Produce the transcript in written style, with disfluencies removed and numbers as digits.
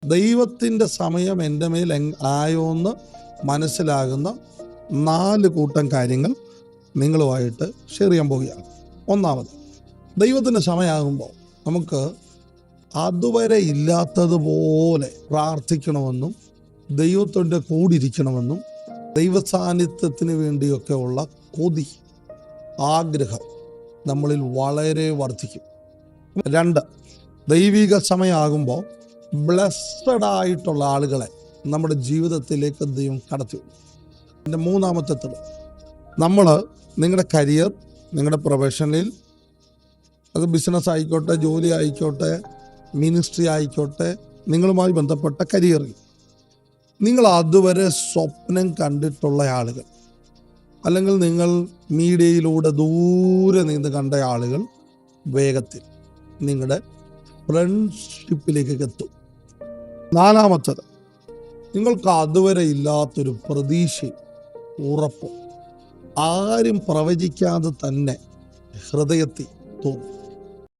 ദൈവത്തിൻ്റെ സമയം എൻ്റെ മേൽ ആയോന്ന് മനസ്സിലാകുന്ന 4 കൂട്ടം കാര്യങ്ങൾ നിങ്ങളുമായിട്ട് ഷെയർ ചെയ്യാൻ പോവുകയാണ്. ഒന്നാമത്, ദൈവത്തിൻ്റെ സമയമാകുമ്പോൾ നമുക്ക് അതുവരെ ഇല്ലാത്തതുപോലെ പ്രാർത്ഥിക്കണമെന്നും ദൈവത്തിൻ്റെ കൂടിയിരിക്കണമെന്നും ദൈവസാന്നിധ്യത്തിന് വേണ്ടിയൊക്കെ ഉള്ള കൊതി, ആഗ്രഹം നമ്മളിൽ വളരെ വർദ്ധിക്കും. 2, ദൈവിക സമയമാകുമ്പോൾ ബ്ലെസ്സഡ് ആയിട്ടുള്ള ആളുകളെ നമ്മുടെ ജീവിതത്തിലേക്ക് ദൈവം കടത്തിവിടും. എൻ്റെ 3-ാമത്തെ തെളിവ്, നമ്മൾ നിങ്ങളുടെ കരിയർ, നിങ്ങളുടെ പ്രൊഫഷനിൽ, അത് ബിസിനസ് ആയിക്കോട്ടെ, ജോലി ആയിക്കോട്ടെ, മിനിസ്ട്രി ആയിക്കോട്ടെ, നിങ്ങളുമായി ബന്ധപ്പെട്ട കരിയറിൽ നിങ്ങൾ അതുവരെ സ്വപ്നം കണ്ടിട്ടുള്ള ആളുകൾ, അല്ലെങ്കിൽ നിങ്ങൾ മീഡിയയിലൂടെ ദൂരെ നിന്ന് കണ്ട ആളുകൾ വേഗത്തിൽ നിങ്ങളുടെ ഫ്രണ്ട്ഷിപ്പിലേക്ക് എത്തും. 4-ാമത്തത്, നിങ്ങൾക്ക് അതുവരെ ഇല്ലാത്തൊരു പ്രതീക്ഷയും ഉറപ്പും ആരും പ്രവചിക്കാതെ തന്നെ ഹൃദയത്തിൽ തോന്നും.